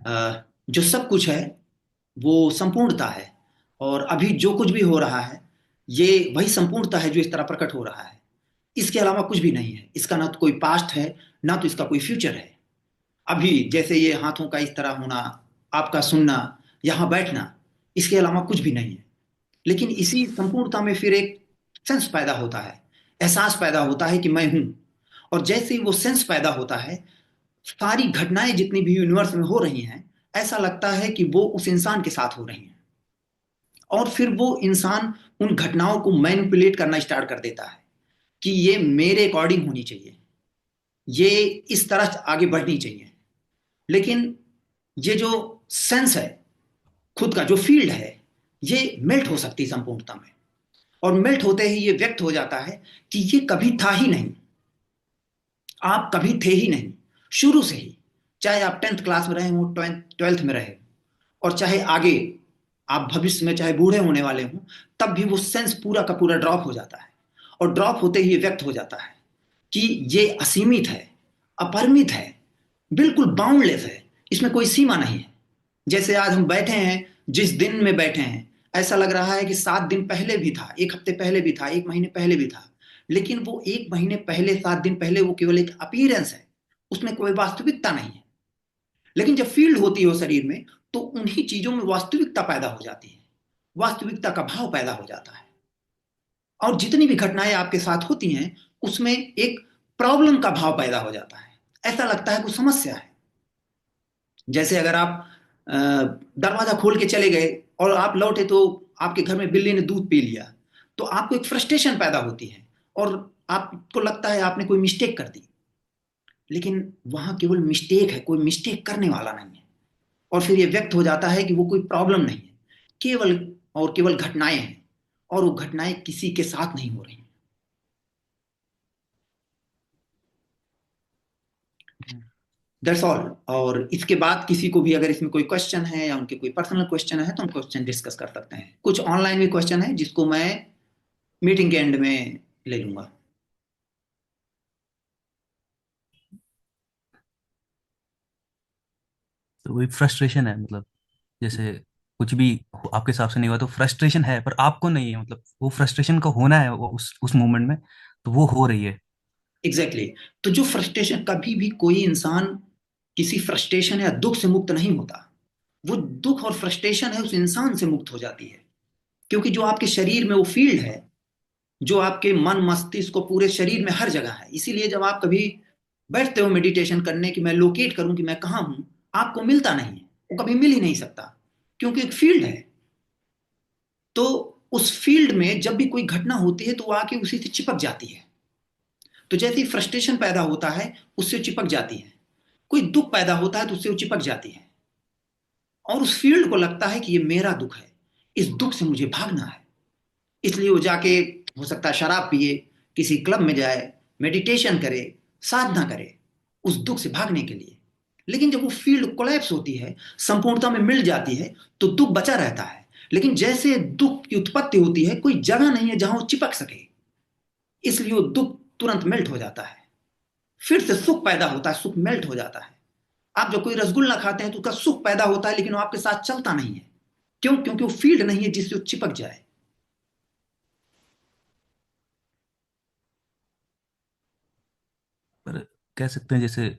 जो सब कुछ है वो संपूर्णता है, और अभी जो कुछ भी हो रहा है ये वही संपूर्णता है जो इस तरह प्रकट हो रहा है। इसके अलावा कुछ भी नहीं है। इसका ना तो कोई पास्ट है, ना तो इसका कोई फ्यूचर है। अभी जैसे ये हाथों का इस तरह होना, आपका सुनना, यहाँ बैठना, इसके अलावा कुछ भी नहीं है। लेकिन इसी संपूर्णता में फिर एक सेंस पैदा होता है, एहसास पैदा होता है कि मैं हूं। और जैसे ही वो सेंस पैदा होता है, सारी घटनाएं जितनी भी यूनिवर्स में हो रही हैं, ऐसा लगता है कि वो उस इंसान के साथ हो रही हैं। और फिर वो इंसान उन घटनाओं को मैनिपुलेट करना स्टार्ट कर देता है कि ये मेरे अकॉर्डिंग होनी चाहिए, ये इस तरह आगे बढ़नी चाहिए। लेकिन ये जो सेंस है, खुद का जो फील्ड है, ये मेल्ट हो सकती है संपूर्णता में। और मेल्ट होते ही ये व्यक्त हो जाता है कि ये कभी था ही नहीं, आप कभी थे ही नहीं शुरू से ही। चाहे आप 10th क्लास में रहे हो, 12th में रहे हो, और चाहे आगे आप भविष्य में चाहे बूढ़े होने वाले हो, तब भी वो सेंस पूरा का पूरा ड्रॉप हो जाता है। और ड्रॉप होते ही ये व्यक्त हो जाता है कि ये असीमित है, अपरिमित है, बिल्कुल बाउंडलेस है, इसमें कोई सीमा नहीं है। जैसे आज हम बैठे हैं, जिस दिन में बैठे हैं, ऐसा लग रहा है कि 7 दिन पहले भी था, एक हफ्ते पहले भी था, एक महीने पहले भी था। लेकिन वो एक महीने पहले, 7 दिन पहले, वो केवल एक अपीयरेंस है, उसमें कोई वास्तविकता नहीं है। लेकिन जब फील्ड होती है शरीर में, तो उन्हीं चीजों में वास्तविकता पैदा हो जाती है, वास्तविकता का भाव पैदा हो जाता है। और जितनी भी घटनाएं आपके साथ होती हैं, उसमें एक प्रॉब्लम का भाव पैदा हो जाता है। ऐसा लगता है कोई समस्या है। जैसे अगर आप दरवाजा खोल के चले गए और आप लौटे तो आपके घर में बिल्ली ने दूध पी लिया, तो आपको एक फ्रस्ट्रेशन पैदा होती है, और आपको लगता है आपने कोई मिस्टेक कर दी। लेकिन वहां केवल मिस्टेक है, कोई मिस्टेक करने वाला नहीं है। और फिर ये व्यक्त हो जाता है कि वो कोई प्रॉब्लम नहीं है, केवल और केवल घटनाएं हैं, और वो घटनाएं किसी के साथ नहीं हो रही। That's all. और इसके बाद किसी को भी अगर इसमें कोई क्वेश्चन है या उनके कोई पर्सनल क्वेश्चन है तो हम क्वेश्चन डिस्कस कर सकते हैं। कुछ ऑनलाइन भी क्वेश्चन है जिसको मैं मीटिंग के एंड में ले लूंगा। तो वही फ्रस्ट्रेशन है, मतलब जैसे कुछ भी आपके हिसाब से नहीं हुआ तो फ्रस्ट्रेशन है, पर आपको नहीं है, मतलब वो फ्रस्ट्रेशन का होना है वो उस मोमेंट में, तो वो हो रही है। Exactly exactly। तो जो फ्रस्ट्रेशन, कभी भी कोई इंसान किसी फ्रस्ट्रेशन या दुख से मुक्त नहीं होता। वो दुख और फ्रस्ट्रेशन है उस इंसान से मुक्त हो जाती है। क्योंकि जो आपके शरीर में वो फील्ड है, जो आपके मन मस्तिष्क को पूरे शरीर में हर जगह है। इसीलिए जब आप कभी बैठते हो मेडिटेशन करने कि मैं लोकेट करूं कि मैं कहाँ हूं, आपको मिलता नहीं है, वो कभी मिल ही नहीं सकता, क्योंकि एक फील्ड है। तो उस फील्ड में जब भी कोई घटना होती है तो वो आके उसी से चिपक जाती है। तो जैसे ही फ्रस्ट्रेशन पैदा होता है, उससे चिपक जाती है। कोई दुख पैदा होता है तो उससे वो चिपक जाती है। और उस फील्ड को लगता है कि ये मेरा दुख है, इस दुख से मुझे भागना है। इसलिए वो जाके, हो सकता है शराब पिए, किसी क्लब में जाए, मेडिटेशन करे, साधना करे, उस दुख से भागने के लिए। लेकिन जब वो फील्ड कोलैप्स होती है, संपूर्णता में मिल जाती है, तो दुख बचा रहता है। लेकिन जैसे दुख की उत्पत्ति होती है, कोई जगह नहीं है जहां वो चिपक सके, इसलिए वो दुख तुरंत मेल्ट हो जाता है। फिर से सुख पैदा होता है, सुख मेल्ट हो जाता है। आप जब कोई रसगुल्ला खाते हैं तो उसका सुख पैदा होता है, लेकिन वो आपके साथ चलता नहीं है। क्यों? क्योंकि वो फील्ड नहीं है जिससे वो चिपक जाए। पर कह सकते हैं जैसे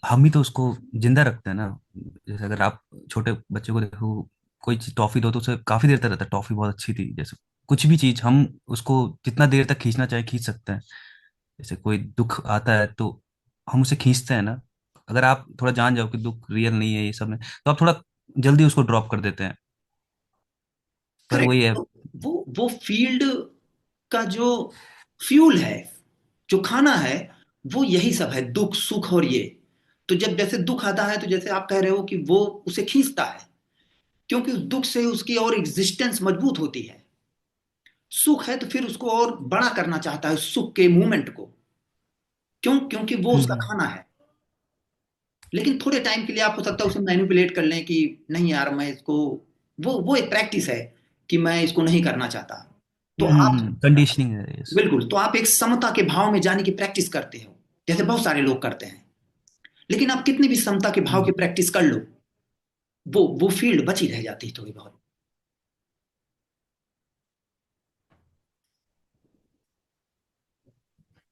हम ही तो उसको जिंदा रखते हैं ना। जैसे अगर आप छोटे बच्चे को देखो, कोई चीज टॉफी दो तो उसे काफी देर तक रहता है, टॉफी बहुत अच्छी थी, जैसे कुछ भी चीज हम उसको जितना देर तक खींचना चाहे खींच सकते हैं। जैसे कोई दुख आता है तो हम उसे खींचते हैं ना। अगर आप थोड़ा जान जाओ कि दुख रियल नहीं है ये सब में, तो आप थोड़ा जल्दी उसको ड्रॉप कर देते हैं। पर करेक्ट। वही है। तो वो फील्ड का जो फ्यूल है, जो खाना है, वो यही सब है, दुख सुख और ये। तो जब जैसे दुख आता है, तो जैसे आप कह रहे हो कि वो उसे खींचता है, क्योंकि उस दुख से उसकी और एग्जिस्टेंस मजबूत होती है। सुख है तो फिर उसको और बड़ा करना चाहता है, उस सुख के मूवमेंट को। क्यों? क्योंकि वो उसका हम्म। खाना है। लेकिन थोड़े टाइम के लिए आप हो सकता है उसे मैनिपुलेट कर लें कि नहीं यार, मैं इसको, वो एक प्रैक्टिस है कि मैं इसको नहीं करना चाहता। तो आप, कंडीशनिंग है ये। बिल्कुल, तो आप एक समता के भाव में जाने की प्रैक्टिस करते हो, जैसे बहुत सारे लोग करते हैं। लेकिन आप कितनी भी समता के भाव की हम्म। प्रैक्टिस कर लो, वो फील्ड बची रह जाती है थोड़ी बहुत।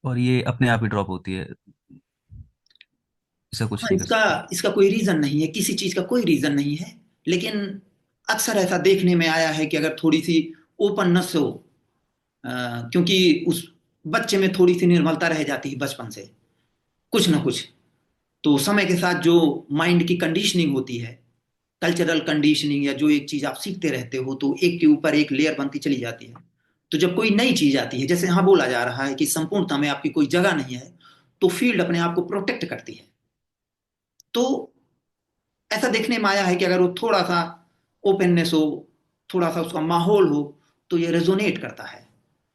और ये अपने आप ही ड्रॉप होती है, इसका कुछ हाँ, नहीं कर इसका सकते? इसका कोई रीजन नहीं है, किसी चीज का कोई रीजन नहीं है। लेकिन अक्सर ऐसा देखने में आया है कि अगर थोड़ी सी ओपननेस हो, अ, क्योंकि उस बच्चे में थोड़ी सी निर्मलता रह जाती है बचपन से, कुछ ना कुछ। तो समय के साथ जो माइंड की कंडीशनिंग होती है, कल्चरल कंडीशनिंग, या जो एक चीज आप सीखते रहते हो, तो एक के ऊपर एक लेयर बनती चली जाती है। तो जब कोई नई चीज आती है, जैसे यहाँ बोला जा रहा है कि संपूर्णता में आपकी कोई जगह नहीं है, तो फील्ड अपने आप को प्रोटेक्ट करती है। तो ऐसा देखने में आया है कि अगर वो थोड़ा सा ओपननेस हो, थोड़ा सा उसका माहौल हो, तो ये रेजोनेट करता है,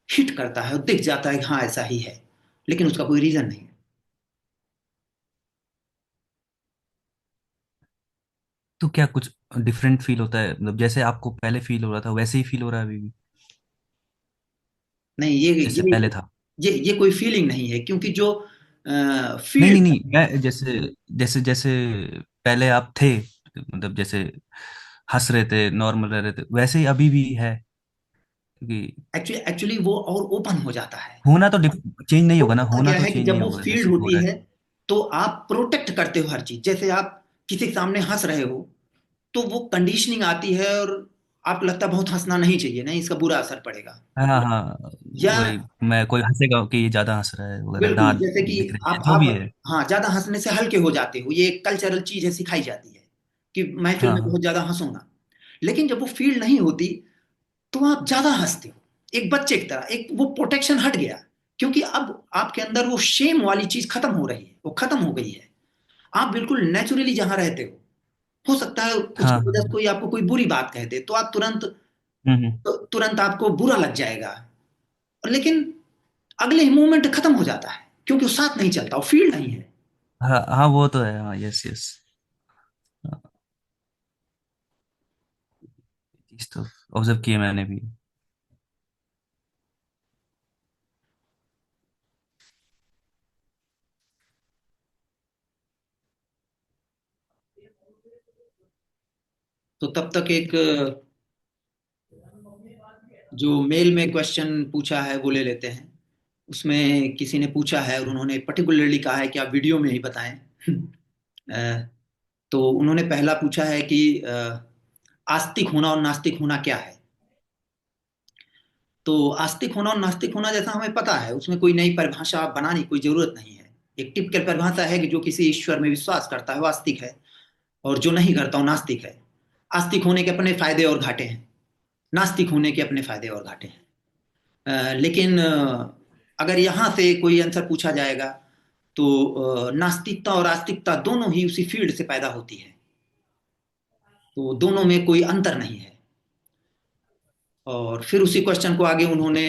हिट करता है और दिख जाता है कि हाँ ऐसा ही है, लेकिन उसका कोई रीजन नहीं है। तो क्या कुछ डिफरेंट फील होता है, मतलब जैसे आपको पहले फील हो रहा था वैसे ही फील हो रहा है अभी भी, नहीं, ये जैसे ये पहले था? ये कोई फीलिंग नहीं है, क्योंकि जो नहीं नहीं फील्ड। नहीं, मैं जैसे जैसे जैसे पहले आप थे, मतलब जैसे हंस रहे थे, नॉर्मल रह रहे थे, वैसे ही अभी भी है? क्योंकि एक्चुअली वो और ओपन हो जाता है। होना तो चेंज नहीं तो होगा ना, होता होना क्या तो है कि चेंज जब नहीं वो होगा फील्ड जैसे हो होती रहा है, है। तो आप प्रोटेक्ट करते हो हर चीज। जैसे आप किसी के सामने हंस रहे हो, तो वो कंडीशनिंग आती है, और आपको लगता है बहुत हंसना नहीं चाहिए, नहीं इसका बुरा असर पड़ेगा। हाँ हाँ, या वही, मैं कोई हंसेगा कि ये ज्यादा हंस रहा है वगैरह, बिल्कुल, दांत जैसे कि दिख रहे हैं, आप जो आप भी है। हाँ, ज्यादा हंसने से हल्के हो जाते हो, ये एक कल्चरल चीज है, सिखाई जाती है कि महफिल हाँ में बहुत हाँ ज्यादा हंसो ना। लेकिन जब वो फील्ड नहीं होती, तो आप ज्यादा हंसते हो, एक बच्चे की तरह। एक वो प्रोटेक्शन हट गया, क्योंकि अब आपके अंदर वो शेम वाली चीज खत्म हो रही है, वो खत्म हो गई है। आप बिल्कुल नेचुरली जहां रहते हो सकता है कुछ हाँ की वजह से हाँ। कोई आपको कोई बुरी बात कह दे, तो आप हम्म। तुरंत आपको बुरा लग जाएगा। लेकिन अगले ही मोमेंट खत्म हो जाता है, क्योंकि वो साथ नहीं चलता, वो फील्ड नहीं है। हाँ हाँ, वो तो है, हाँ, यस यस। चीज तो ऑब्जर्व किए मैंने भी। तो तब तक एक जो मेल में क्वेश्चन पूछा है वो ले लेते हैं। उसमें किसी ने पूछा है और उन्होंने पर्टिकुलरली कहा है कि आप वीडियो में ही बताएं। अ, तो उन्होंने पहला पूछा है कि आस्तिक होना और नास्तिक होना क्या है। तो आस्तिक होना और नास्तिक होना जैसा हमें पता है, उसमें कोई नई परिभाषा बनाने की कोई जरूरत नहीं है। एक टिपिकल परिभाषा है कि जो किसी ईश्वर में विश्वास करता है वो आस्तिक है, और जो नहीं करता वो नास्तिक है। आस्तिक होने के अपने फायदे और घाटे हैं, नास्तिक होने के अपने फायदे और घाटे हैं। लेकिन अगर यहाँ से कोई आंसर पूछा जाएगा, तो नास्तिकता और आस्तिकता दोनों ही उसी फील्ड से पैदा होती है, तो दोनों में कोई अंतर नहीं है। और फिर उसी क्वेश्चन को आगे उन्होंने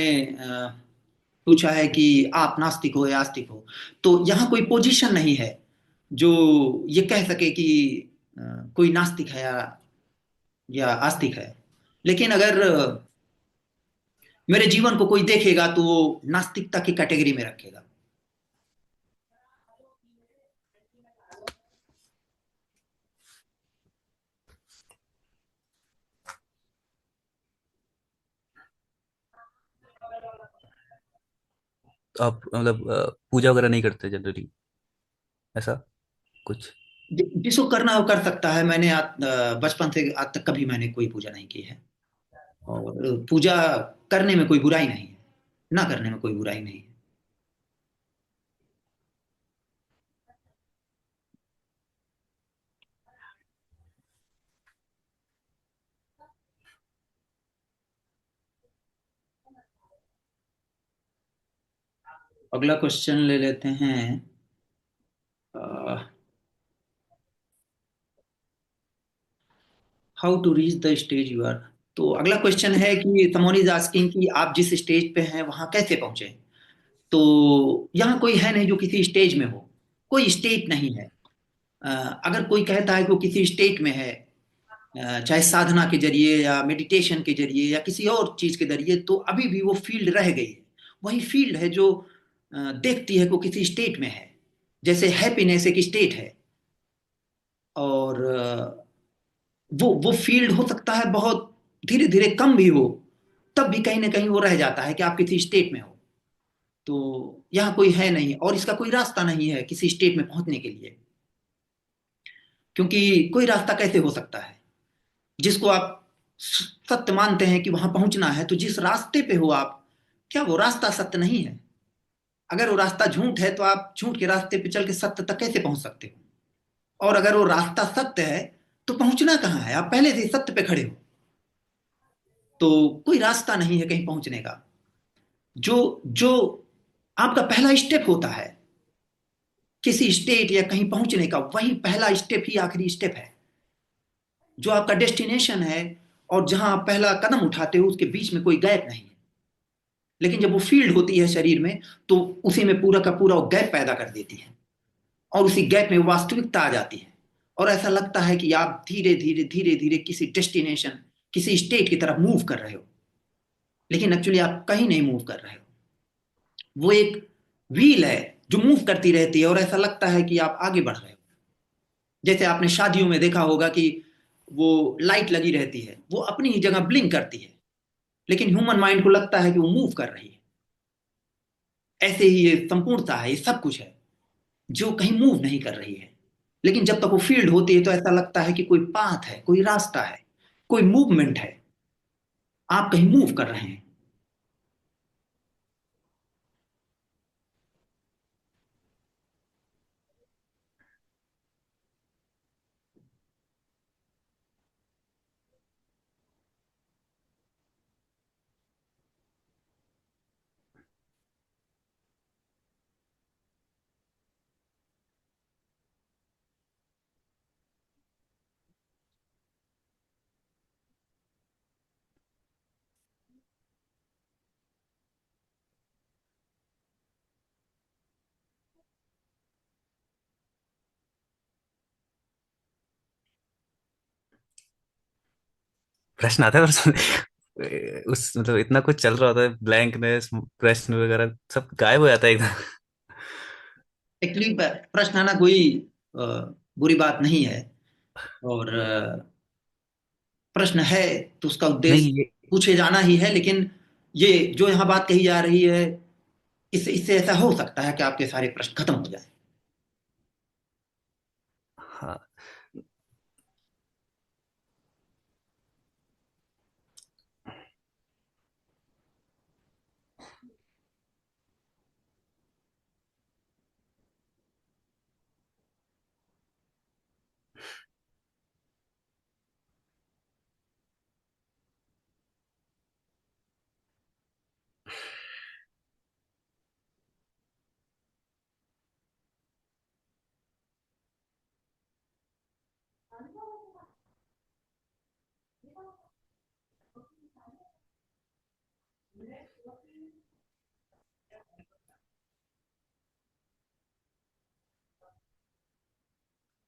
पूछा है कि आप नास्तिक हो या आस्तिक हो। तो यहाँ कोई पोजीशन नहीं है जो ये कह सके कि अ, कोई नास्तिक है या आस्तिक है। लेकिन अगर मेरे जीवन को कोई देखेगा, तो वो नास्तिकता की कैटेगरी में रखेगा। तो आप मतलब पूजा वगैरह नहीं करते जनरली, ऐसा कुछ? जिसको करना हो कर सकता है। मैंने बचपन से आज तक कभी मैंने कोई पूजा नहीं की है। और पूजा करने में कोई बुराई नहीं है, ना करने में कोई बुराई नहीं है। अगला क्वेश्चन ले लेते हैं। How to reach the stage you are. तो अगला क्वेश्चन है कि समवन इज आस्किंग कि आप जिस स्टेज पे हैं वहां कैसे पहुंचे। तो यहाँ कोई है नहीं जो किसी स्टेज में हो, कोई स्टेट नहीं है। अ, अगर कोई कहता है कि वो किसी स्टेट में है, चाहे साधना के जरिए या मेडिटेशन के जरिए या किसी और चीज के जरिए, तो अभी भी वो फील्ड रह गई है। वही फील्ड है जो देखती है कि वो किसी स्टेट में है। जैसे हैप्पीनेस एक स्टेट है, और वो फील्ड हो सकता है बहुत धीरे धीरे कम भी हो, तब भी कहीं ना कहीं वो रह जाता है कि आप किसी स्टेट में हो। तो यहाँ कोई है नहीं, और इसका कोई रास्ता नहीं है किसी स्टेट में पहुंचने के लिए। क्योंकि कोई रास्ता कैसे हो सकता है जिसको आप सत्य मानते हैं कि वहां पहुंचना है, तो जिस रास्ते पे हो आप, क्या वो रास्ता सत्य नहीं है? अगर वो रास्ता झूठ है तो आप झूठ के रास्ते पे चल के सत्य तक कैसे पहुंच सकते हो? और अगर वो रास्ता सत्य है, तो पहुंचना कहाँ है? आप पहले से ही सत्य पे खड़े हो। तो कोई रास्ता नहीं है कहीं पहुंचने का। जो जो आपका पहला स्टेप होता है किसी स्टेट या कहीं पहुंचने का, वही पहला स्टेप ही आखिरी स्टेप है। जो आपका डेस्टिनेशन है और जहां आप पहला कदम उठाते हो, उसके बीच में कोई गैप नहीं है। लेकिन जब वो फील्ड होती है शरीर में, तो उसी में पूरा का पूरा वो गैप पैदा कर देती है, और उसी गैप में वास्तविकता आ जाती है। और ऐसा लगता है कि आप धीरे धीरे धीरे धीरे किसी डेस्टिनेशन, किसी स्टेट की तरफ मूव कर रहे हो। लेकिन एक्चुअली आप कहीं नहीं मूव कर रहे हो। वो एक व्हील है जो मूव करती रहती है, और ऐसा लगता है कि आप आगे बढ़ रहे हो। जैसे आपने शादियों में देखा होगा कि वो लाइट लगी रहती है, वो अपनी ही जगह ब्लिंक करती है, लेकिन ह्यूमन माइंड को लगता है कि वो मूव कर रही है। ऐसे ही ये संपूर्णता है, ये सब कुछ है जो कहीं मूव नहीं कर रही है। लेकिन जब तक वो फील्ड होती है, तो ऐसा लगता है कि कोई पाथ है, कोई रास्ता है, कोई मूवमेंट है, आप कहीं मूव कर रहे हैं। प्रश्न आता है और उस मतलब इतना कुछ चल रहा होता है, ब्लैंकनेस, प्रश्न वगैरह सब गायब हो जाता है एकदम। एक्चुअली प्रश्न आना कोई अ, बुरी बात नहीं है। और प्रश्न है तो उसका उद्देश्य नहीं ये, पूछे जाना ही है। लेकिन ये जो यहाँ बात कही जा रही है, इससे इससे ऐसा हो सकता है कि आपके सारे प्रश्न खत्म हो जाए। हाँ,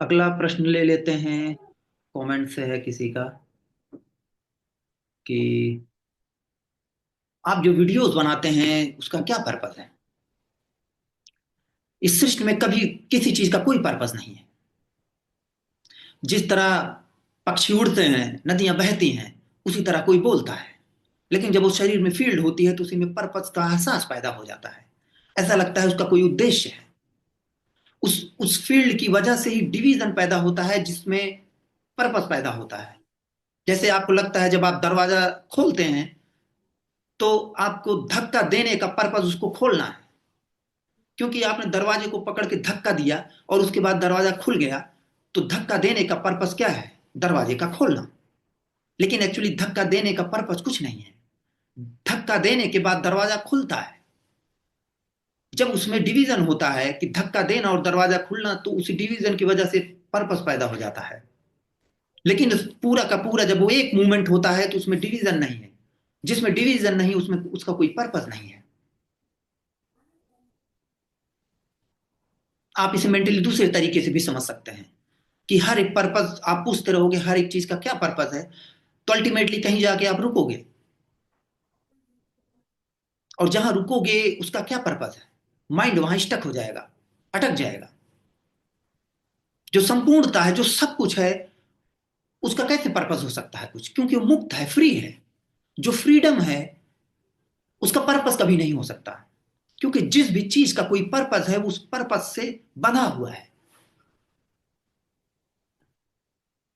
अगला प्रश्न ले लेते हैं। कमेंट से है किसी का कि आप जो वीडियोस बनाते हैं उसका क्या पर्पस है? इस सृष्टि में कभी किसी चीज का कोई पर्पस नहीं है। जिस तरह पक्षी उड़ते हैं, नदियां बहती हैं, उसी तरह कोई बोलता है। लेकिन जब उस शरीर में फील्ड होती है, तो उसी में पर्पस का एहसास पैदा हो जाता है। ऐसा लगता है उसका कोई उद्देश्य है। उस फील्ड की वजह से ही डिवीजन पैदा होता है, जिसमें पर्पस पैदा होता है। जैसे आपको लगता है जब आप दरवाजा खोलते हैं, तो आपको धक्का देने का पर्पस उसको खोलना है। क्योंकि आपने दरवाजे को पकड़ के धक्का दिया और उसके बाद दरवाजा खुल गया, तो धक्का देने का पर्पस क्या है? दरवाजे का खोलना। लेकिन एक्चुअली धक्का देने का पर्पस कुछ नहीं है। धक्का देने के बाद दरवाजा खुलता है। जब उसमें डिवीजन होता है कि धक्का देना और दरवाजा खुलना, तो उसी डिवीजन की वजह से पर्पस पैदा हो जाता है। लेकिन उस पूरा का पूरा जब वो एक मूवमेंट होता है, तो उसमें डिवीजन नहीं है। जिसमें डिवीजन नहीं, उसमें उसका कोई पर्पस नहीं है। आप इसे मेंटली दूसरे तरीके से भी समझ सकते हैं कि हर एक पर्पस, आप पूछते रहोगे हर एक चीज का क्या पर्पस है, तो अल्टीमेटली कहीं जाके आप रुकोगे। और जहां रुकोगे, उसका क्या पर्पस है? माइंड वहां स्टक हो जाएगा, अटक जाएगा। जो संपूर्णता है, जो सब कुछ है, उसका कैसे पर्पस हो सकता है कुछ, क्योंकि वो मुक्त है, फ्री है। जो फ्रीडम है उसका पर्पस कभी नहीं हो सकता, क्योंकि जिस भी चीज का कोई पर्पस है वो उस पर्पस से बंधा हुआ है।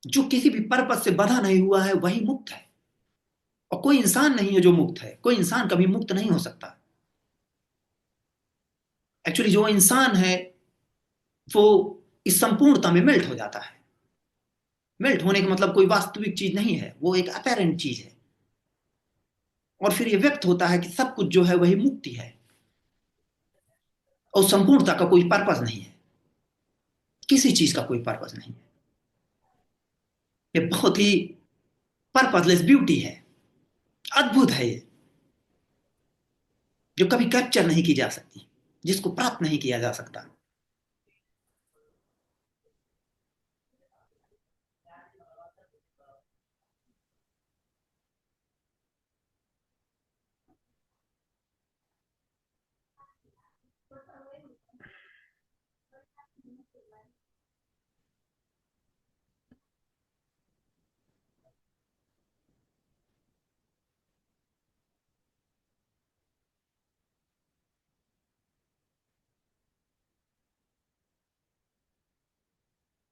जो किसी भी पर्पस से बंधा नहीं हुआ है वही मुक्त है। और कोई इंसान नहीं है जो मुक्त है, कोई इंसान कभी मुक्त नहीं हो सकता। एक्चुअली जो इंसान है वो इस संपूर्णता में मेल्ट हो जाता है। मेल्ट होने का मतलब कोई वास्तविक चीज नहीं है, वो एक अपेरेंट चीज है। और फिर ये व्यक्त होता है कि सब कुछ जो है वही मुक्ति है, और संपूर्णता का कोई पर्पस नहीं है, किसी चीज का कोई पर्पस नहीं है। ये बहुत ही पर्पसलेस ब्यूटी है, अद्भुत है ये, जो कभी कैप्चर नहीं की जा सकती, जिसको प्राप्त नहीं किया जा सकता।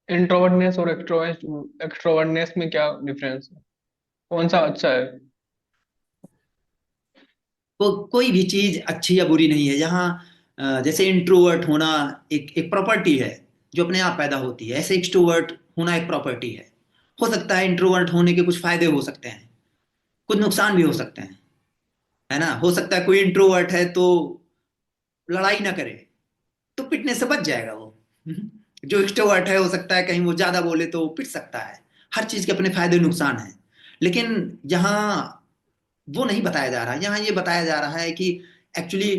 इंट्रोवर्टनेस और एक्सट्रोवर्टनेस में क्या डिफरेंस है? कौन सा अच्छा है? तो कोई भी चीज अच्छी या बुरी नहीं है यहाँ। जैसे इंट्रोवर्ट होना एक एक प्रॉपर्टी है जो अपने आप पैदा होती है, ऐसे एक्सट्रोवर्ट होना एक प्रॉपर्टी है। हो सकता है इंट्रोवर्ट होने के कुछ फायदे हो सकते हैं, कुछ नुकसान भी हो सकते हैं, है ना। हो सकता है कोई इंट्रोवर्ट है तो लड़ाई ना करे, तो पिटने से बच जाएगा वो। जो एक्सट्रोवर्ट है हो सकता है कहीं वो ज्यादा बोले तो पिट सकता है। हर चीज के अपने फायदे नुकसान हैं। लेकिन यहाँ वो नहीं बताया जा रहा, यहाँ ये बताया जा रहा है कि एक्चुअली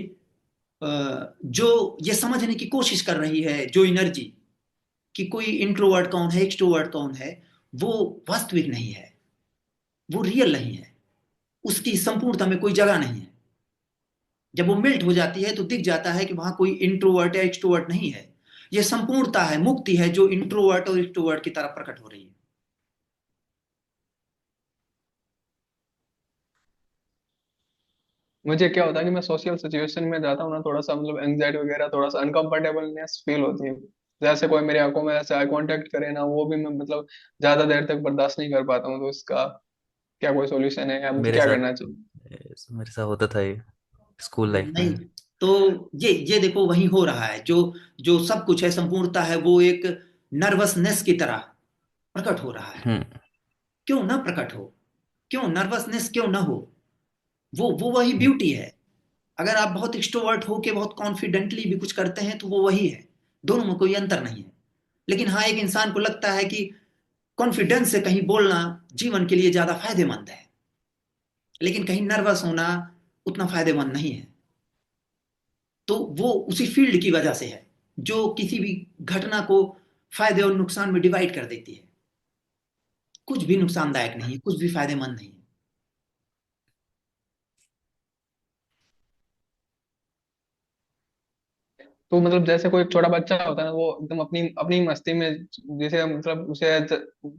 जो ये समझने की कोशिश कर रही है जो एनर्जी, कि कोई इंट्रोवर्ट कौन है, एक्सट्रोवर्ट कौन है, वो वास्तविक नहीं है, वो रियल नहीं है, उसकी संपूर्णता में कोई जगह नहीं है। जब वो मेल्ट हो जाती है तो दिख जाता है कि वहां कोई इंट्रोवर्ट या एक्सट्रोवर्ट नहीं है। यह संपूर्णता है, मुक्ति है, जो इंट्रोवर्ट और एक्सट्रोवर्ट की तरफ प्रकट हो रही है। मुझे क्या होता है कि मैं सोशल सिचुएशन में जाता हूँ ना, थोड़ा सा मतलब एंग्जाइटी वगैरह, थोड़ा सा अनकंफर्टेबलनेस फील होती है। जैसे कोई मेरी आंखों में ऐसे आई कांटेक्ट करे ना, वो भी मैं मतलब ज्यादा देर तक बर्दाश्त नहीं कर पाता हूँ। तो इसका क्या कोई सोल्यूशन है, या मुझे मेरे क्या साथ करना चाहिए? मेरे साथ होता था ये स्कूल लाइफ में। नहीं, तो ये देखो वही हो रहा है, जो जो सब कुछ है, संपूर्णता है, वो एक नर्वसनेस की तरह प्रकट हो रहा है। हम्म। क्यों ना प्रकट हो, क्यों नर्वसनेस क्यों ना हो, वो वही ब्यूटी है। अगर आप बहुत एक्सट्रोवर्ट हो के बहुत कॉन्फिडेंटली भी कुछ करते हैं तो वो वही है, दोनों में कोई अंतर नहीं है। लेकिन हाँ, एक इंसान को लगता है कि कॉन्फिडेंस से कहीं बोलना जीवन के लिए ज्यादा फायदेमंद है, लेकिन कहीं नर्वस होना उतना फायदेमंद नहीं है। तो वो उसी फील्ड की वजह से है जो किसी भी घटना को फायदे और नुकसान में डिवाइड कर देती है। कुछ भी नुकसानदायक नहीं है, कुछ भी फायदेमंद नहीं है। तो मतलब जैसे कोई छोटा बच्चा होता है ना, वो एकदम अपनी अपनी मस्ती में, जैसे मतलब उसे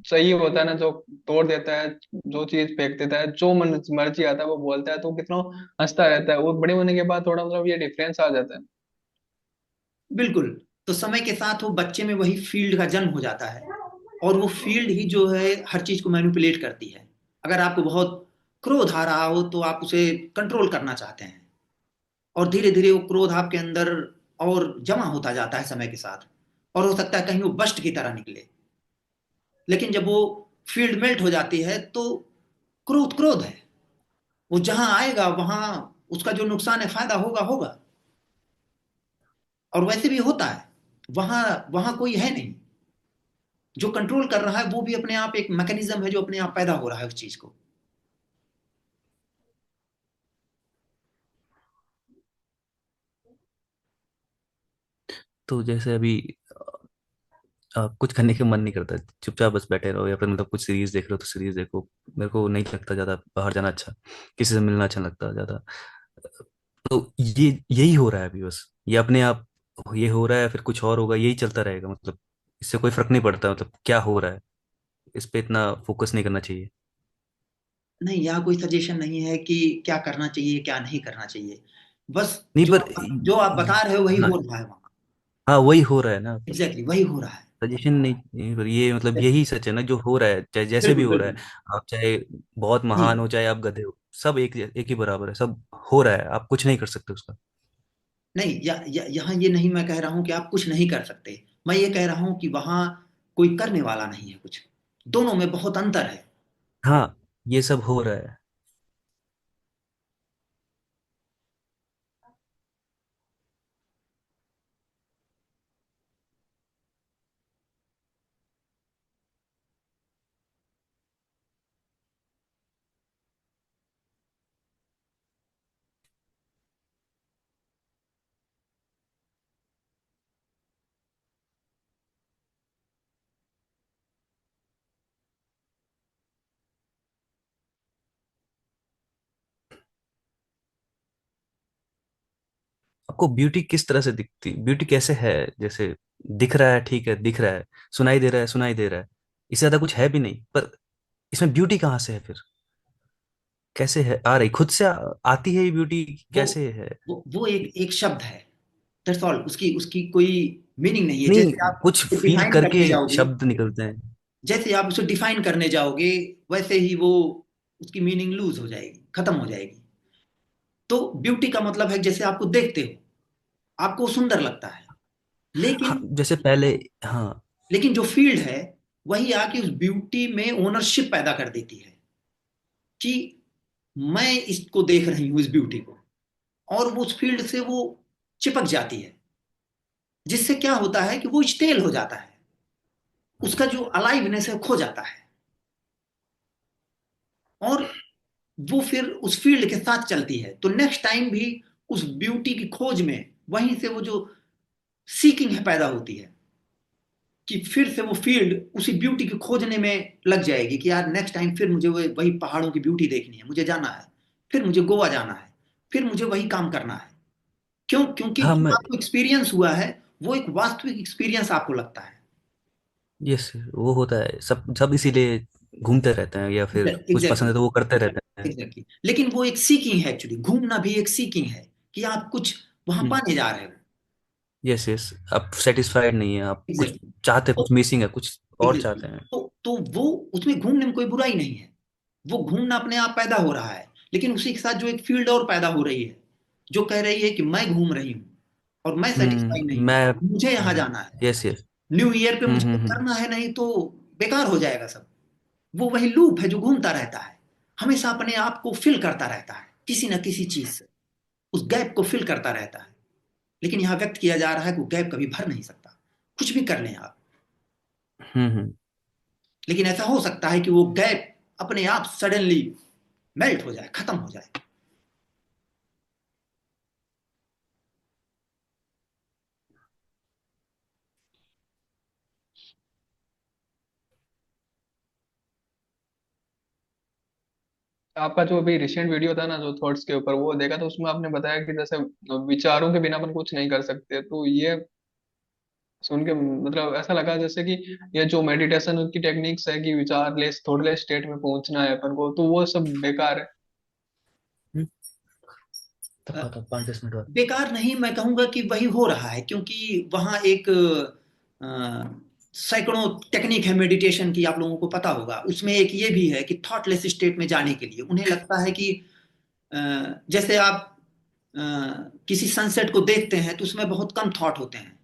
सही होता है ना, जो तोड़ देता है, जो चीज फेंक देता है, जो मन मर्जी आता है वो बोलता है, तो कितना हंसता रहता है। वो बड़े होने के बाद थोड़ा मतलब ये डिफरेंस आ जाता है। बिल्कुल। तो समय के साथ वो बच्चे में वही फील्ड का जन्म हो जाता है, और वो फील्ड ही जो है हर चीज को मैनिपुलेट करती है। अगर आपको बहुत क्रोध आ रहा हो तो आप उसे कंट्रोल करना चाहते हैं, और धीरे धीरे वो क्रोध आपके अंदर और जमा होता जाता है समय के साथ, और हो सकता है कहीं वो बस्ट की तरह निकले। लेकिन जब वो फील्ड मेल्ट हो जाती है तो क्रोध क्रोध है, वो जहां आएगा वहां उसका जो नुकसान है, फायदा होगा होगा। और वैसे भी होता है, वहां वहां कोई है नहीं जो कंट्रोल कर रहा है, वो भी अपने आप एक मैकेनिज्म है जो अपने आप पैदा हो रहा है उस चीज को। तो जैसे अभी कुछ करने का मन नहीं करता, चुपचाप बस बैठे रहो, या फिर मतलब कुछ सीरीज देख रहे हो तो सीरीज देखो। मेरे को नहीं लगता ज्यादा बाहर जाना अच्छा, किसी से मिलना अच्छा लगता ज्यादा। तो ये यही हो रहा है अभी बस, ये अपने आप ये हो रहा है, फिर कुछ और होगा, यही चलता रहेगा मतलब। इससे कोई फर्क नहीं पड़ता मतलब क्या हो रहा है। इस पे इतना फोकस नहीं करना चाहिए? नहीं, यहाँ कोई सजेशन नहीं है कि क्या करना चाहिए क्या नहीं करना चाहिए। बस नहीं पर जो आप बता रहे हो वही हाँ, हो रहा है वहाँ। हाँ वही हो रहा है ना। एग्जैक्टली वही हो रहा है। सजेशन नहीं नहीं, पर ये मतलब यही सच है ना जो हो रहा है, चाहे जैसे भी बिल्कुल हो रहा है। बिल्कुल। आप चाहे बहुत महान नहीं हो चाहे आप गधे हो, सब एक एक ही बराबर है, सब हो रहा है, आप कुछ नहीं कर सकते उसका। नहीं, यहाँ ये नहीं मैं कह रहा हूँ कि आप कुछ नहीं कर सकते। मैं ये कह रहा हूँ कि वहाँ कोई करने वाला नहीं है कुछ। दोनों में बहुत अंतर है। हाँ, ये सब हो रहा है। आपको ब्यूटी किस तरह से दिखती, ब्यूटी कैसे है? जैसे दिख रहा है, ठीक है, दिख रहा है, सुनाई दे रहा है, सुनाई दे रहा है, इससे ज्यादा कुछ है भी नहीं, पर इसमें ब्यूटी कहाँ से है फिर? कैसे है आ रही, खुद से आती है ये ब्यूटी? वो कैसे है? वो एक एक शब्द है। That's all. उसकी उसकी कोई मीनिंग नहीं है। नहीं, जैसे आप कुछ फील डिफाइन करके करने जाओगे, शब्द निकलते हैं। जैसे आप उसे डिफाइन करने जाओगे, वैसे ही वो उसकी मीनिंग लूज हो जाएगी, खत्म हो जाएगी। तो ब्यूटी का मतलब है जैसे आपको देखते हो आपको सुंदर लगता है। हाँ, लेकिन जैसे पहले। हाँ। लेकिन जो फील्ड है वही आके उस ब्यूटी में ओनरशिप पैदा कर देती है कि मैं इसको देख रही हूँ इस ब्यूटी को। और वो उस फील्ड से वो चिपक जाती है, जिससे क्या होता है कि वो स्टेल हो जाता है। उसका जो अलाइवनेस है खो जाता है। और वो फिर उस फील्ड के साथ चलती है तो नेक्स्ट टाइम भी उस ब्यूटी की खोज में वहीं से वो जो सीकिंग है पैदा होती है कि फिर से वो फील्ड उसी ब्यूटी को खोजने में लग जाएगी कि यार नेक्स्ट टाइम फिर मुझे वही पहाड़ों की ब्यूटी देखनी है, मुझे जाना है, फिर मुझे गोवा जाना है, फिर मुझे वही काम करना है। क्यों? क्योंकि हाँ जो मैं, आपको एक्सपीरियंस हुआ है वो एक वास्तविक एक्सपीरियंस आपको लगता है। यस, वो होता है, सब सब इसीलिए घूमते रहते हैं, या फिर कुछ पसंद एग्जैक्टली है तो वो करते रहते हैं। एग्जैक्टली। लेकिन वो एक सीकिंग है, एक्चुअली घूमना भी एक सीकिंग है कि आप कुछ वहां हम्म। पाने जा रहे हो। यस यस, आप सेटिस्फाइड नहीं है, आप कुछ एग्जैक्टली। चाहते हैं, तो कुछ मिसिंग है, कुछ और एग्जैक्टली चाहते हैं। तो वो उसमें घूमने में कोई बुराई नहीं है। वो घूमना अपने आप पैदा हो रहा है। लेकिन उसी के साथ जो एक फील्ड और पैदा हो रही है जो कह रही है कि मैं घूम रही हूँ और मैं सेटिस्फाई नहीं मैं, हूँ, मुझे यहाँ जाना है। Yes yes. न्यू ईयर पे मुझे कुछ हम्म। करना है, नहीं तो बेकार हो जाएगा सब। वो वही लूप है जो घूमता रहता है, हमेशा अपने आप को फिल करता रहता है किसी ना किसी चीज से, उस गैप को फिल करता रहता है। लेकिन यहाँ व्यक्त किया जा रहा है कि वो गैप कभी भर नहीं सकता, कुछ भी कर लें आप। हम्म। लेकिन ऐसा हो सकता है कि वो गैप अपने आप सडनली मेल्ट हो जाए, खत्म हो जाए। आपका जो अभी रिसेंट वीडियो था ना जो थॉट्स के ऊपर, वो देखा, तो उसमें आपने बताया कि जैसे विचारों के बिना अपन कुछ नहीं कर सकते, तो ये सुन के मतलब ऐसा लगा जैसे कि ये जो मेडिटेशन की टेक्निक्स है कि विचार लेस थोड़े लेस स्टेट में पहुंचना है अपन को, तो वो सब बेकार है। तब आता 5-10 मिनट बाद। बेकार नहीं, मैं कहूंगा कि वही हो रहा है क्योंकि वहाँ एक सैकड़ों टेक्निक है मेडिटेशन की, आप लोगों को पता होगा। उसमें एक ये भी है कि थॉटलेस स्टेट में जाने के लिए उन्हें लगता है कि अ, जैसे आप अ, किसी सनसेट को देखते हैं तो उसमें बहुत कम थॉट होते हैं।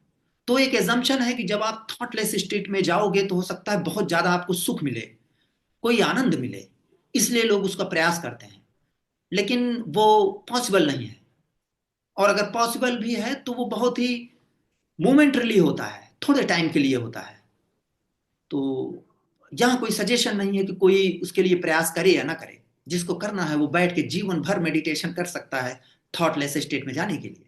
तो एक एजम्पशन है कि जब आप थॉटलेस स्टेट में जाओगे तो हो सकता है बहुत ज्यादा आपको सुख मिले, कोई आनंद मिले। इसलिए लोग उसका प्रयास करते हैं। लेकिन वो पॉसिबल नहीं है। और अगर पॉसिबल भी है तो वो बहुत ही मोमेंटरली होता है, थोड़े टाइम के लिए होता है। तो यहाँ कोई सजेशन नहीं है कि कोई उसके लिए प्रयास करे या ना करे। जिसको करना है वो बैठ के जीवन भर मेडिटेशन कर सकता है थॉटलेस स्टेट में जाने के लिए।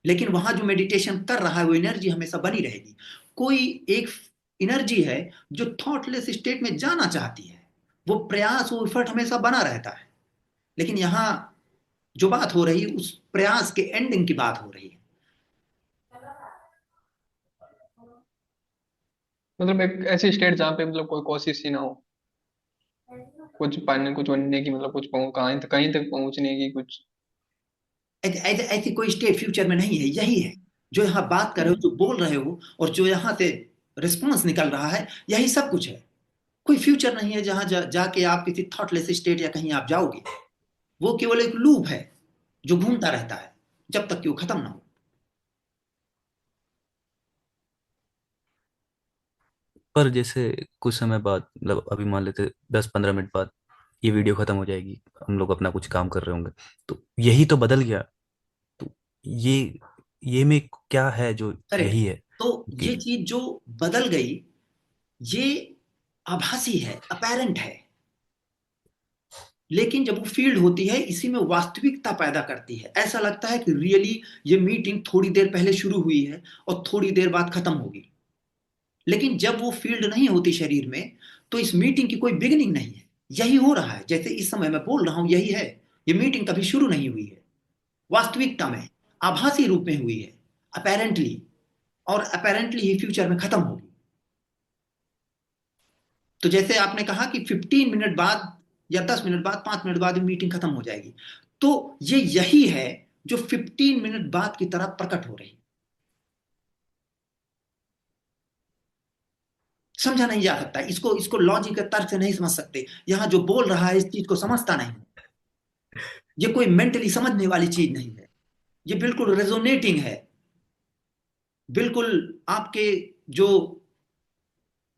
लेकिन वहां जो मेडिटेशन कर रहा है वो एनर्जी हमेशा बनी रहेगी। कोई एक एनर्जी है जो थॉटलेस स्टेट में जाना चाहती है, वो प्रयास वो एफर्ट हमेशा बना रहता है। लेकिन यहाँ जो बात हो रही है उस प्रयास के एंडिंग की बात हो रही है। मतलब एक ऐसी स्टेट जहाँ पे मतलब कोई कोशिश ही ना हो कुछ पाने कुछ बनने की, मतलब कुछ कहीं तक पहुंचने की कुछ। ऐसी कोई स्टेट फ्यूचर में नहीं है, यही है जो यहाँ बात कर रहे हो, जो बोल रहे हो, और जो यहाँ से रिस्पॉन्स निकल रहा है, यही सब कुछ है। कोई फ्यूचर नहीं है जहां जाके आप किसी थॉटलेस स्टेट या कहीं आप जाओगे। वो केवल एक लूप है जो घूमता रहता है जब तक कि वो खत्म ना हो। पर जैसे कुछ समय बाद, मतलब अभी मान लेते 10-15 मिनट बाद ये वीडियो खत्म हो जाएगी, हम लोग अपना कुछ काम कर रहे होंगे, तो यही तो बदल गया। तो ये ये में क्या है जो करेक्ट। यही है तो कि। ये चीज जो बदल गई, ये आभासी है, अपेरेंट है। लेकिन जब वो फील्ड होती है, इसी में वास्तविकता पैदा करती है। ऐसा लगता है कि रियली ये मीटिंग थोड़ी देर पहले शुरू हुई है और थोड़ी देर बाद खत्म होगी। लेकिन जब वो फील्ड नहीं होती शरीर में, तो इस मीटिंग की कोई बिगिनिंग नहीं है। यही हो रहा है, जैसे इस समय मैं बोल रहा हूं, यही है। ये मीटिंग कभी शुरू नहीं हुई है वास्तविकता में, आभासी रूप में हुई है, अपेरेंटली। और अपेरेंटली ही फ्यूचर में खत्म होगी। तो जैसे आपने कहा कि 15 मिनट बाद या 10 मिनट बाद, 5 मिनट बाद मीटिंग खत्म हो जाएगी। तो ये यही है जो 15 मिनट बाद की तरह प्रकट हो रही। समझा नहीं जा सकता इसको, इसको लॉजिक तर्क से नहीं समझ सकते। यहां जो बोल रहा है इस चीज को समझता नहीं। ये कोई मेंटली समझने वाली चीज नहीं है। ये बिल्कुल रेजोनेटिंग है। बिल्कुल आपके जो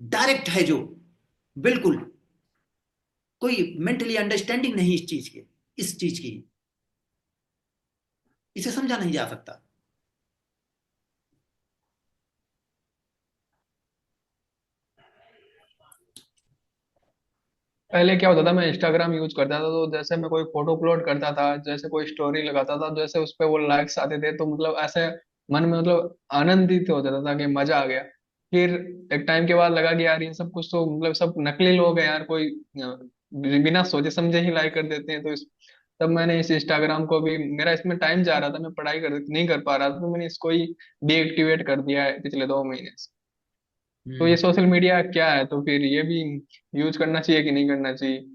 डायरेक्ट है, जो बिल्कुल कोई मेंटली अंडरस्टैंडिंग नहीं इस चीज के, इस चीज की। इसे समझा नहीं जा सकता। पहले क्या होता था, मैं इंस्टाग्राम यूज करता था, तो जैसे मैं कोई फोटो अपलोड करता था, जैसे कोई स्टोरी लगाता था, जैसे उस पे वो लाइक्स आते थे, तो मतलब ऐसे मन में मतलब आनंदित हो जाता था कि मजा आ गया। फिर एक टाइम के बाद लगा कि यार ये सब कुछ तो मतलब सब नकली लोग हैं यार, कोई बिना सोचे समझे ही लाइक कर देते हैं। तो तब मैंने इस इंस्टाग्राम को भी, मेरा इसमें टाइम जा रहा था, मैं पढ़ाई नहीं कर पा रहा था, तो मैंने इसको ही डीएक्टिवेट कर दिया है पिछले 2 महीने से। तो ये हम्म। सोशल मीडिया क्या है, तो फिर ये भी यूज करना चाहिए कि नहीं करना चाहिए?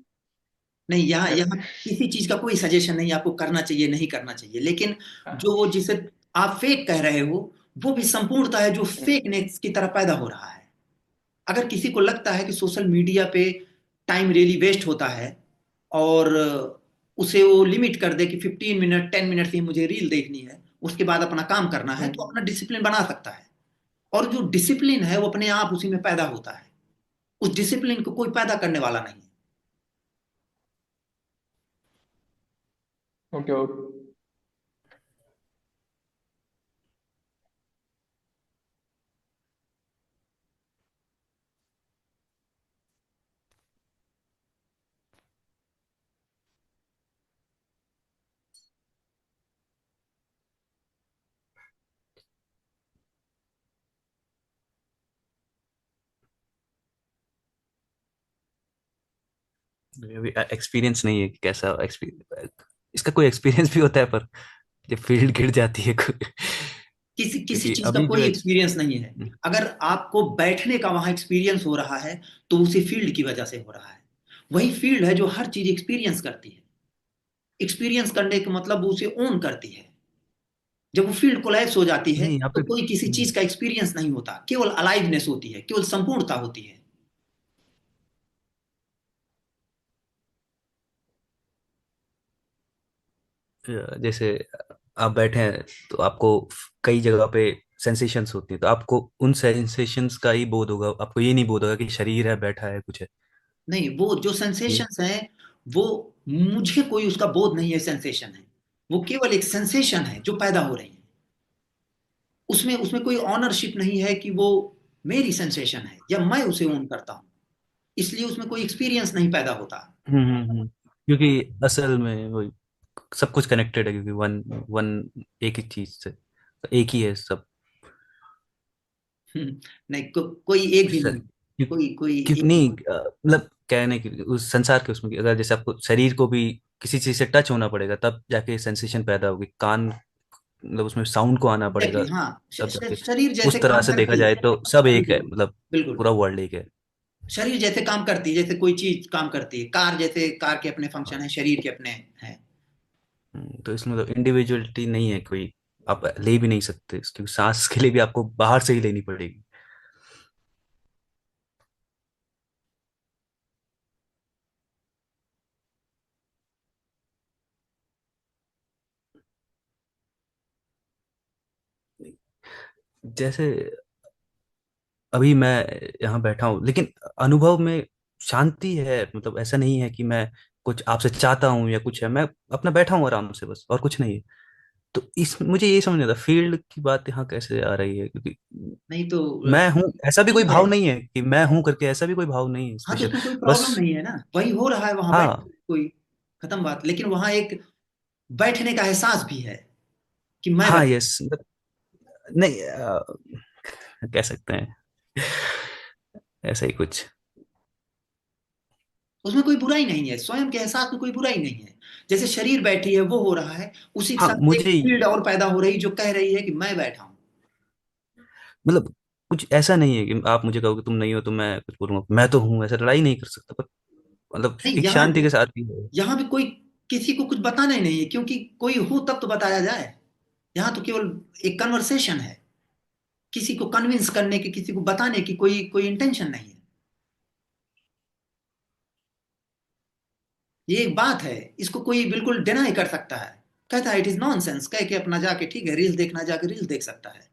नहीं, यहाँ यहाँ किसी चीज का कोई सजेशन नहीं आपको करना चाहिए नहीं करना चाहिए। लेकिन जो वो जिसे आप फेक कह रहे हो, वो भी संपूर्णता है जो फेकनेस की तरह पैदा हो रहा है। अगर किसी को लगता है कि सोशल मीडिया पे टाइम रियली वेस्ट होता है, और उसे वो लिमिट कर दे कि 15 मिनट 10 मिनट ही मुझे रील देखनी है, उसके बाद अपना काम करना है, तो अपना डिसिप्लिन बना सकता है। और जो डिसिप्लिन है वो अपने आप उसी में पैदा होता है। उस डिसिप्लिन को कोई पैदा करने वाला नहीं है। Okay okay. अभी एक्सपीरियंस नहीं है कि कैसा इसका कोई एक्सपीरियंस भी होता है, पर जब फील्ड गिर जाती है किसी किसी क्योंकि चीज का अभी जो कोई एक्सपीरियंस नहीं है। अगर आपको बैठने का वहां एक्सपीरियंस हो रहा है, तो उसी फील्ड की वजह से हो रहा है। वही फील्ड है जो हर चीज एक्सपीरियंस करती है। एक्सपीरियंस करने का मतलब वो उसे ओन करती है। जब वो फील्ड कोलैप्स हो जाती है, नहीं यहाँ तो पे कोई किसी चीज का एक्सपीरियंस नहीं होता, केवल अलाइवनेस होती है, केवल संपूर्णता होती है। जैसे आप बैठे हैं तो आपको कई जगह पे सेंसेशंस होती हैं, तो आपको उन सेंसेशंस का ही बोध होगा, आपको ये नहीं बोध होगा कि शरीर है बैठा है कुछ है नहीं, वो जो ये। सेंसेशंस हैं, वो मुझे कोई उसका बोध नहीं है सेंसेशन है। वो केवल एक सेंसेशन है जो पैदा हो रही है। उसमें उसमें कोई ऑनरशिप नहीं है कि वो मेरी सेंसेशन है या मैं उसे ओन करता हूं। इसलिए उसमें कोई एक्सपीरियंस नहीं पैदा होता। क्योंकि असल में वही सब कुछ कनेक्टेड है, क्योंकि वन वन एक ही चीज से, तो एक ही है सब। नहीं, कोई एक भी स- नहीं। क्यों कोई कोई क्यों एक। नहीं मतलब कहने की उस संसार के उसमें कि अगर जैसे आपको शरीर को भी किसी चीज से टच होना पड़ेगा तब जाके सेंसेशन पैदा होगी, कान मतलब उसमें साउंड को आना पड़ेगा, एग्जैक्टली, हाँ। तब जाके शरीर जैसे उस तरह काम से देखा करती है। जाए तो सब एक है, बिल्कुल, मतलब बिल्कुल। पूरा वर्ल्ड एक है। शरीर जैसे काम करती है, जैसे कोई चीज काम करती है, कार जैसे, कार के अपने हाँ। फंक्शन है, शरीर के अपने हैं। तो इसमें मतलब इंडिविजुअलिटी नहीं है कोई, आप ले भी नहीं सकते, क्योंकि सांस के लिए भी आपको बाहर से ही लेनी पड़ेगी। जैसे अभी मैं यहाँ बैठा हूँ, लेकिन अनुभव में शांति है, मतलब ऐसा नहीं है कि मैं कुछ आपसे चाहता हूँ या कुछ है, मैं अपना बैठा हूँ आराम से, बस और कुछ नहीं है। तो इस मुझे ये समझ नहीं आता फील्ड की बात यहाँ कैसे आ रही है, क्योंकि नहीं तो मैं हूँ ऐसा भी कोई ठीक है। भाव नहीं है, कि मैं हूँ करके ऐसा भी कोई भाव नहीं है हाँ, तो स्पेशल। उसमें कोई बस। प्रॉब्लम नहीं है ना, वही हो रहा है वहां बैठ हाँ। कोई, खत्म बात। लेकिन वहां एक बैठने का एहसास भी है कि मैं हाँ, बैठ। यस। नहीं, कह सकते हैं ऐसा ही कुछ। उसमें कोई बुराई नहीं है, स्वयं के एहसास में कोई बुराई नहीं है। जैसे शरीर बैठी है, वो हो रहा है, उसी के हाँ, साथ एक मुझे फील्ड और पैदा हो रही जो कह रही है कि मैं बैठा हूं। मतलब कुछ ऐसा नहीं है कि आप मुझे कहोगे तुम नहीं हो तो मैं कुछ बोलूंगा, मैं तो हूँ, ऐसा लड़ाई नहीं कर सकता, पर मतलब नहीं, एक यहाँ शांति के साथ ही है। यहाँ भी कोई किसी को कुछ बताना ही नहीं है, क्योंकि कोई हो तब तो बताया जाए। यहाँ तो केवल एक कन्वर्सेशन है, किसी को कन्विंस करने की, किसी को बताने की कोई कोई इंटेंशन नहीं है। ये एक बात है, इसको कोई बिल्कुल डिनाई कर सकता है, कहता है इट इज नॉनसेंस, कह के अपना जाके ठीक है रील्स देखना, जाके रील्स देख सकता है।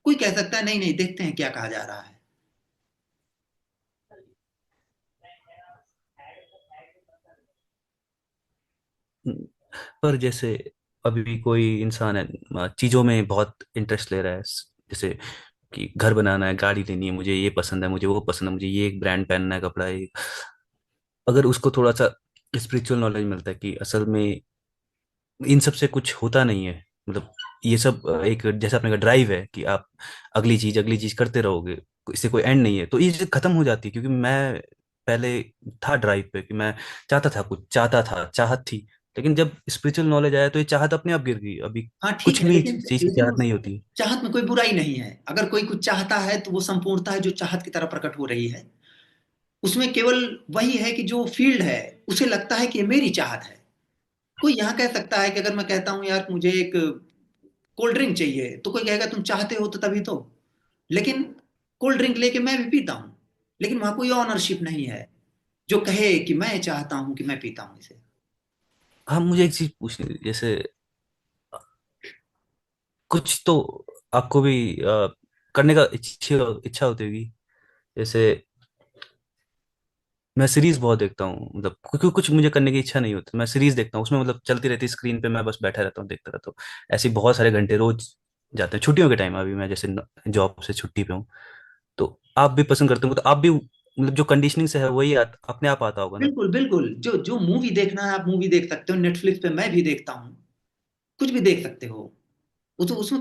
कोई कह सकता है नहीं नहीं, देखते हैं क्या कहा जा रहा है। पर जैसे अभी भी कोई इंसान है, चीजों में बहुत इंटरेस्ट ले रहा है, जैसे कि घर बनाना है, गाड़ी लेनी है, मुझे ये पसंद है, मुझे वो पसंद है, मुझे ये एक ब्रांड पहनना है, कपड़ा है। अगर उसको थोड़ा सा स्पिरिचुअल नॉलेज मिलता है कि असल में इन सब से कुछ होता नहीं है, मतलब ये सब एक जैसे आपने कहा ड्राइव है कि आप अगली चीज करते रहोगे, इससे कोई एंड नहीं है, तो ये चीज खत्म हो जाती है। क्योंकि मैं पहले था ड्राइव पे कि मैं चाहता था, कुछ चाहता था, चाहत थी, लेकिन जब स्पिरिचुअल नॉलेज आया तो ये चाहत अपने आप गिर गई। अभी हाँ ठीक कुछ है, भी लेकिन चीज की लेकिन चाहत उस नहीं होती। चाहत में कोई बुराई नहीं है। अगर कोई कुछ चाहता है तो वो संपूर्णता है जो चाहत की तरह प्रकट हो रही है। उसमें केवल वही है कि जो फील्ड है, उसे लगता है कि ये मेरी चाहत है। कोई यहाँ कह सकता है कि अगर मैं कहता हूँ यार मुझे एक कोल्ड ड्रिंक चाहिए, तो कोई कहेगा तुम चाहते हो तो तभी तो। लेकिन कोल्ड ड्रिंक लेके मैं भी पीता हूँ, लेकिन वहां कोई ऑनरशिप नहीं है जो कहे कि मैं चाहता हूं कि मैं पीता हूं इसे। हाँ, मुझे एक चीज पूछनी थी, जैसे कुछ तो आपको भी करने का इच्छा होती होगी। जैसे मैं सीरीज बहुत देखता हूँ, मतलब क्योंकि कुछ मुझे करने की इच्छा नहीं होती, मैं सीरीज देखता हूँ, उसमें मतलब चलती रहती स्क्रीन पे, मैं बस बैठा रहता हूँ, देखता रहता हूँ। ऐसे ही बहुत सारे घंटे रोज जाते हैं छुट्टियों के टाइम। अभी मैं जैसे जॉब से छुट्टी पे हूँ, तो आप भी पसंद करते हो तो आप भी मतलब जो कंडीशनिंग से है वही अपने आप आता होगा ना। बिल्कुल, बिल्कुल। जो जो मूवी देखना है आप मूवी देख सकते हो, नेटफ्लिक्स पे मैं भी देखता हूँ, कुछ भी देख सकते हो। वो तो उसमें